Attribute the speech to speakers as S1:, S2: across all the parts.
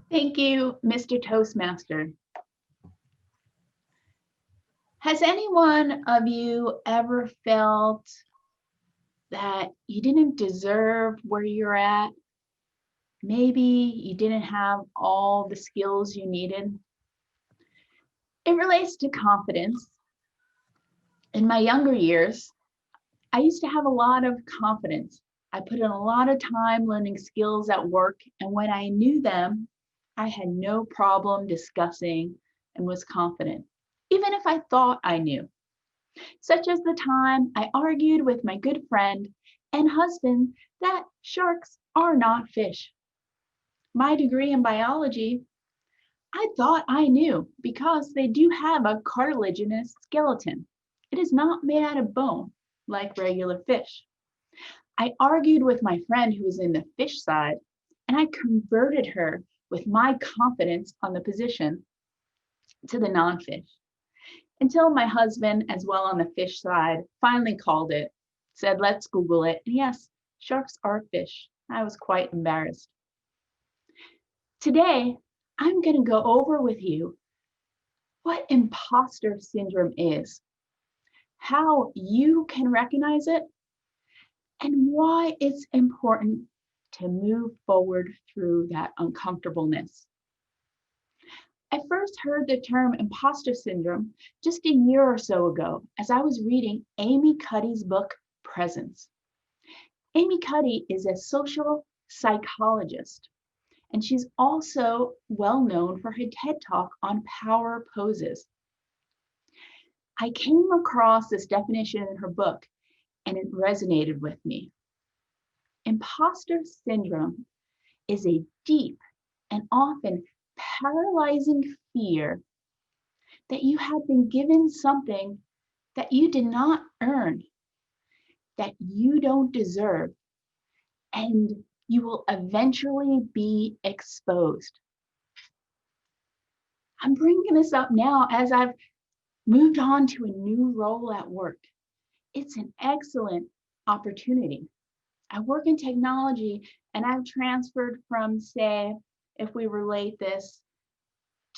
S1: Thank you, Mr. Toastmaster. Has any one of you ever felt that you didn't deserve where you're at? Maybe you didn't have all the skills you needed? It relates to confidence. In my younger years, I used to have a lot of confidence. I put in a lot of time learning skills at work, and when I knew them, I had no problem discussing and was confident, even if I thought I knew. Such as the time I argued with my good friend and husband that sharks are not fish. My degree in biology, I thought I knew because they do have a cartilaginous skeleton. It is not made out of bone like regular fish. I argued with my friend who was in the fish side, and I converted her with my confidence on the position to the non-fish until my husband, as well on the fish side, finally called it, said, let's Google it. And yes, sharks are fish. I was quite embarrassed. Today, I'm going to go over with you what imposter syndrome is, how you can recognize it, and why it's important to move forward through that uncomfortableness. I first heard the term imposter syndrome just a year or so ago as I was reading Amy Cuddy's book, Presence. Amy Cuddy is a social psychologist, and she's also well known for her TED Talk on power poses. I came across this definition in her book, and it resonated with me. Imposter syndrome is a deep and often paralyzing fear that you have been given something that you did not earn, that you don't deserve, and you will eventually be exposed. I'm bringing this up now as I've moved on to a new role at work. It's an excellent opportunity. I work in technology and I've transferred from, say, if we relate this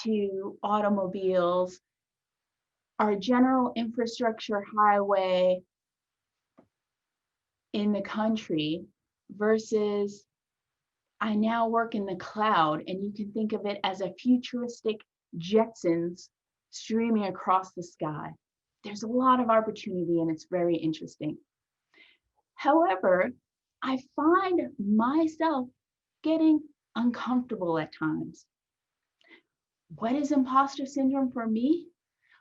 S1: to automobiles, our general infrastructure highway in the country versus I now work in the cloud, and you can think of it as a futuristic Jetsons streaming across the sky. There's a lot of opportunity and it's very interesting. However, I find myself getting uncomfortable at times. What is imposter syndrome for me?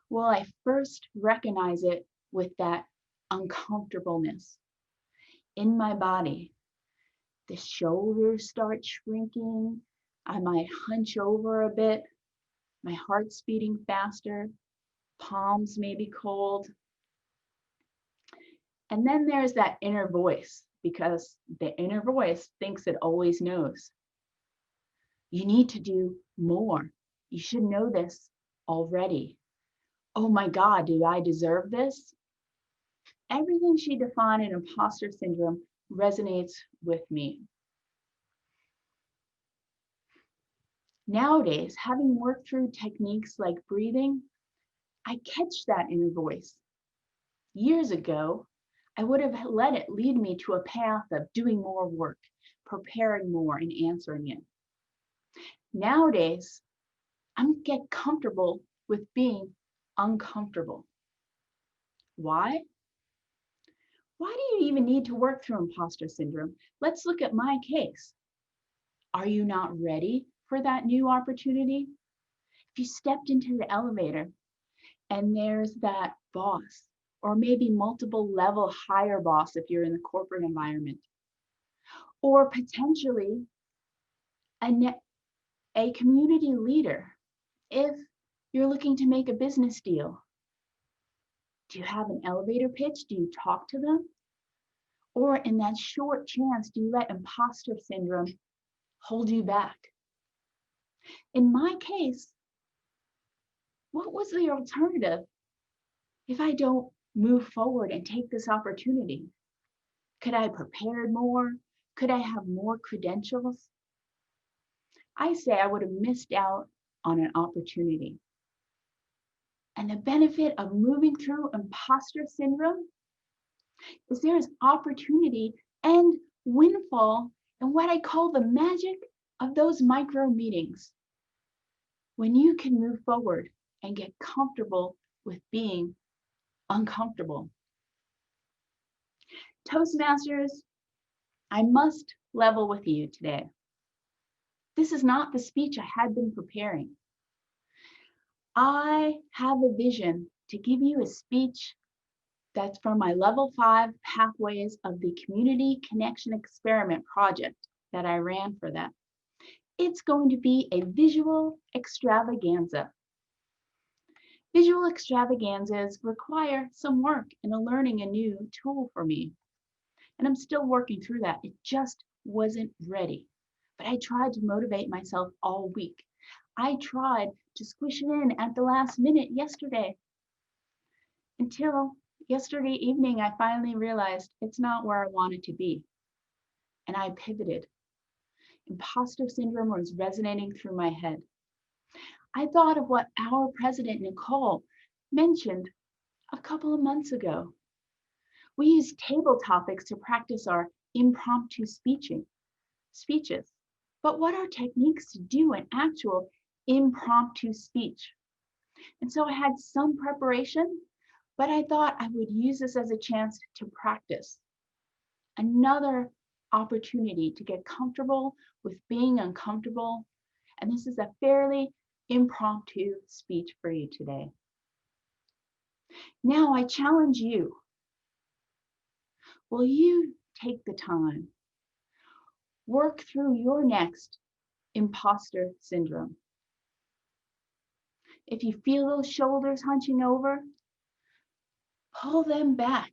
S1: Well, I first recognize it with that uncomfortableness in my body. The shoulders start shrinking. I might hunch over a bit. My heart's beating faster. Palms may be cold. And then there's that inner voice, because the inner voice thinks it always knows. You need to do more. You should know this already. Oh my God, do I deserve this? Everything she defined in imposter syndrome resonates with me. Nowadays, having worked through techniques like breathing, I catch that inner voice. Years ago, I would have let it lead me to a path of doing more work, preparing more, and answering it. Nowadays, I'm get comfortable with being uncomfortable. Why? Why do you even need to work through imposter syndrome? Let's look at my case. Are you not ready for that new opportunity? If you stepped into the elevator and there's that boss, or maybe multiple level higher boss if you're in the corporate environment, or potentially a community leader if you're looking to make a business deal. Do you have an elevator pitch? Do you talk to them? Or in that short chance, do you let imposter syndrome hold you back? In my case, what was the alternative if I don't move forward and take this opportunity? Could I have prepared more? Could I have more credentials? I say I would have missed out on an opportunity. And the benefit of moving through imposter syndrome is there is opportunity and windfall in what I call the magic of those micro meetings. When you can move forward and get comfortable with being uncomfortable. Toastmasters, I must level with you today. This is not the speech I had been preparing. I have a vision to give you a speech that's from my level 5 pathways of the Community Connection Experiment project that I ran for them. It's going to be a visual extravaganza. Visual extravaganzas require some work in learning a new tool for me. And I'm still working through that. It just wasn't ready. But I tried to motivate myself all week. I tried to squish it in at the last minute yesterday. Until yesterday evening, I finally realized it's not where I wanted to be. And I pivoted. Imposter syndrome was resonating through my head. I thought of what our president, Nicole, mentioned a couple of months ago. We use table topics to practice our impromptu speeches. But what are techniques to do an actual impromptu speech? And so I had some preparation, but I thought I would use this as a chance to practice. Another opportunity to get comfortable with being uncomfortable. And this is a fairly impromptu speech for you today. Now I challenge you. Will you take the time, work through your next imposter syndrome? If you feel those shoulders hunching over, pull them back.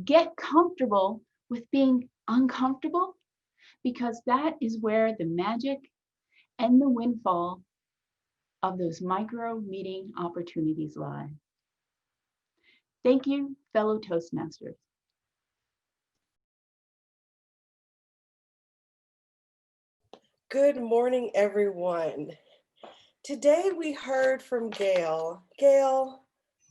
S1: Get comfortable with being uncomfortable because that is where the magic and the windfall of those micro meeting opportunities lie. Thank you, fellow Toastmasters.
S2: Good morning, everyone. Today we heard from Gail. Gail,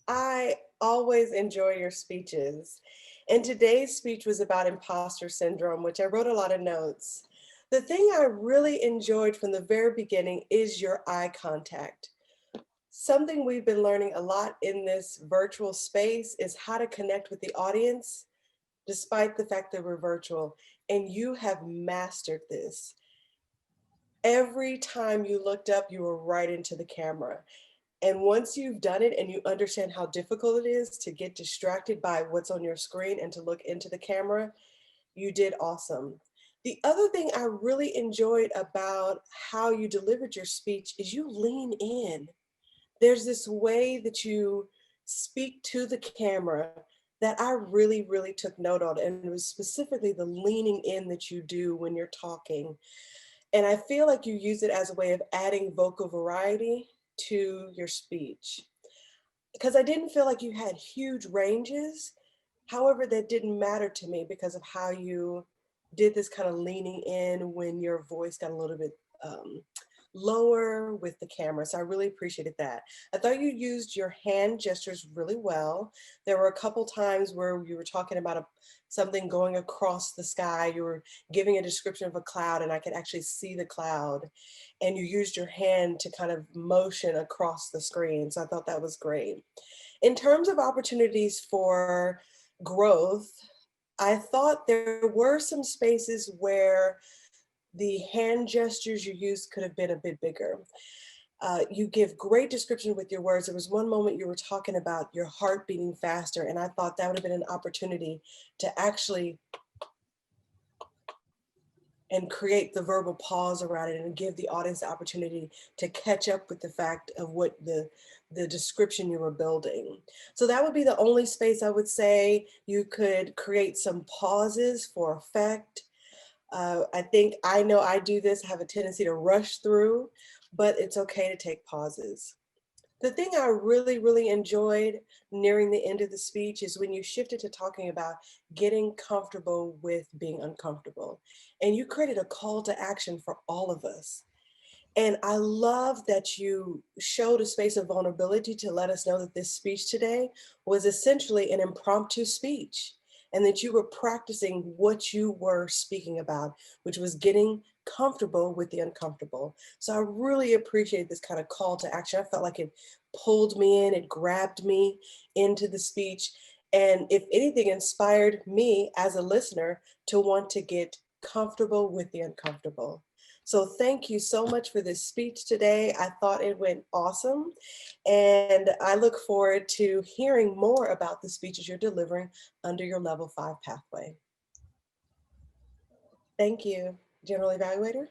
S2: I always enjoy your speeches. And today's speech was about imposter syndrome, which I wrote a lot of notes. The thing I really enjoyed from the very beginning is your eye contact. Something we've been learning a lot in this virtual space is how to connect with the audience, despite the fact that we're virtual. And you have mastered this. Every time you looked up, you were right into the camera. And once you've done it and you understand how difficult it is to get distracted by what's on your screen and to look into the camera, you did awesome. The other thing I really enjoyed about how you delivered your speech is you lean in. There's this way that you speak to the camera that I really, really took note on. And it was specifically the leaning in that you do when you're talking. And I feel like you use it as a way of adding vocal variety to your speech. Because I didn't feel like you had huge ranges. However, that didn't matter to me because of how you did this kind of leaning in when your voice got a little bit lower with the camera. So I really appreciated that. I thought you used your hand gestures really well. There were a couple times where you were talking about something going across the sky. You were giving a description of a cloud and I could actually see the cloud. And you used your hand to kind of motion across the screen. So I thought that was great. In terms of opportunities for growth, I thought there were some spaces where the hand gestures you used could have been a bit bigger. You give great description with your words. There was one moment you were talking about your heart beating faster, and I thought that would have been an opportunity to actually and create the verbal pause around it and give the audience the opportunity to catch up with the fact of what the description you were building. So that would be the only space I would say you could create some pauses for effect. I know I do this, have a tendency to rush through, but it's okay to take pauses. The thing I really enjoyed nearing the end of the speech is when you shifted to talking about getting comfortable with being uncomfortable. And you created a call to action for all of us. And I love that you showed a space of vulnerability to let us know that this speech today was essentially an impromptu speech and that you were practicing what you were speaking about, which was getting comfortable with the uncomfortable. So I really appreciate this kind of call to action. I felt like it pulled me in, it grabbed me into the speech. And if anything, inspired me as a listener to want to get comfortable with the uncomfortable. So thank you so much for this speech today. I thought it went awesome. And I look forward to hearing more about the speeches you're delivering under your level 5 pathway. Thank you, General Evaluator.